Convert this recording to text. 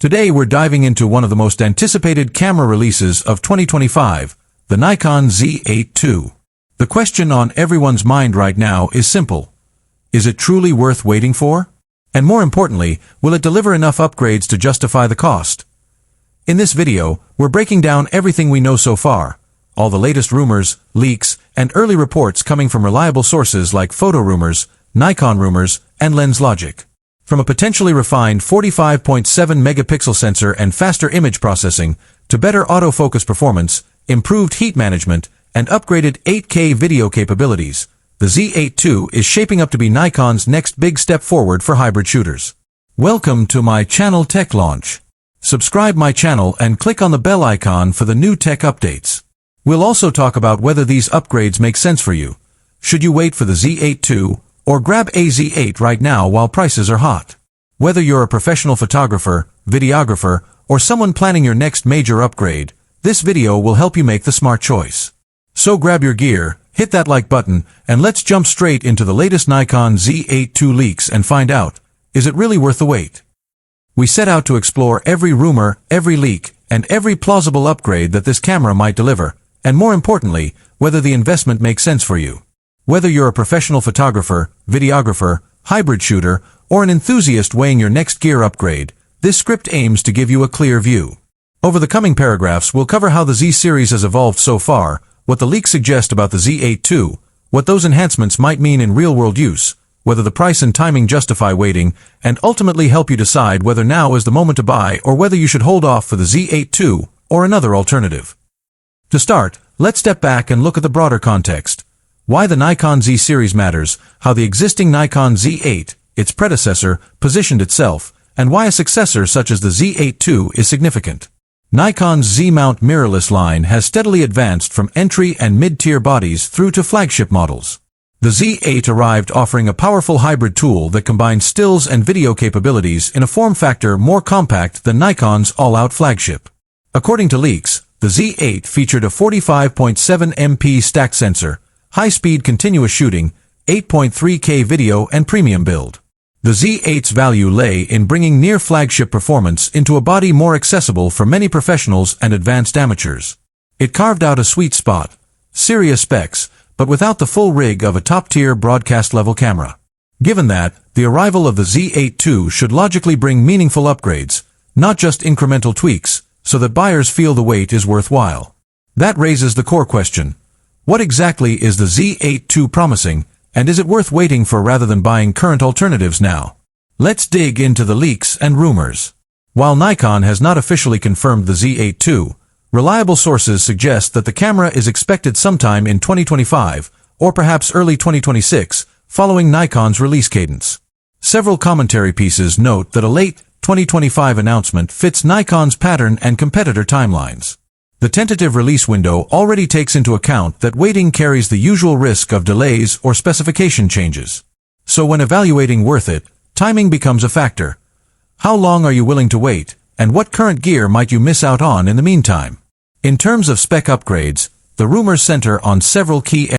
Today we're diving into one of the most anticipated camera releases of 2025, the Nikon Z8 II. The question on everyone's mind right now is simple. Is it truly worth waiting for? And more importantly, will it deliver enough upgrades to justify the cost? In this video, we're breaking down everything we know so far, all the latest rumors, leaks, and early reports coming from reliable sources like Photo Rumors, Nikon Rumors, and Lens Logic. From a potentially refined 45.7 megapixel sensor and faster image processing, to better autofocus performance, improved heat management, and upgraded 8K video capabilities, the Z8 II is shaping up to be Nikon's next big step forward for hybrid shooters. Welcome to my channel Tech Launch. Subscribe my channel and click on the bell icon for the new tech updates. We'll also talk about whether these upgrades make sense for you. Should you wait for the Z8 II, or grab a Z8 right now while prices are hot? Whether you're a professional photographer, videographer, or someone planning your next major upgrade, this video will help you make the smart choice. So grab your gear, hit that like button, and let's jump straight into the latest Nikon Z8 II leaks and find out, is it really worth the wait? We set out to explore every rumor, every leak, and every plausible upgrade that this camera might deliver, and more importantly, whether the investment makes sense for you. Whether you're a professional photographer, videographer, hybrid shooter, or an enthusiast weighing your next gear upgrade, this script aims to give you a clear view. Over the coming paragraphs, we'll cover how the Z series has evolved so far, what the leaks suggest about the Z8 II, what those enhancements might mean in real-world use, whether the price and timing justify waiting, and ultimately help you decide whether now is the moment to buy or whether you should hold off for the Z8 II or another alternative. To start, let's step back and look at the broader context. Why the Nikon Z series matters, how the existing Nikon Z8, its predecessor, positioned itself, and why a successor such as the Z8 II is significant. Nikon's Z-mount mirrorless line has steadily advanced from entry and mid-tier bodies through to flagship models. The Z8 arrived offering a powerful hybrid tool that combines stills and video capabilities in a form factor more compact than Nikon's all-out flagship. According to leaks, the Z8 featured a 45.7 MP stacked sensor, high-speed continuous shooting, 8.3K video and premium build. The Z8's value lay in bringing near-flagship performance into a body more accessible for many professionals and advanced amateurs. It carved out a sweet spot, serious specs, but without the full rig of a top-tier broadcast-level camera. Given that, the arrival of the Z8 II should logically bring meaningful upgrades, not just incremental tweaks, so that buyers feel the wait is worthwhile. That raises the core question. What exactly is the Z8 II promising, and is it worth waiting for rather than buying current alternatives now? Let's dig into the leaks and rumors. While Nikon has not officially confirmed the Z8 II, reliable sources suggest that the camera is expected sometime in 2025, or perhaps early 2026, following Nikon's release cadence. Several commentary pieces note that a late 2025 announcement fits Nikon's pattern and competitor timelines. The tentative release window already takes into account that waiting carries the usual risk of delays or specification changes. So when evaluating worth it, timing becomes a factor. How long are you willing to wait, and what current gear might you miss out on in the meantime? In terms of spec upgrades, the rumors center on several key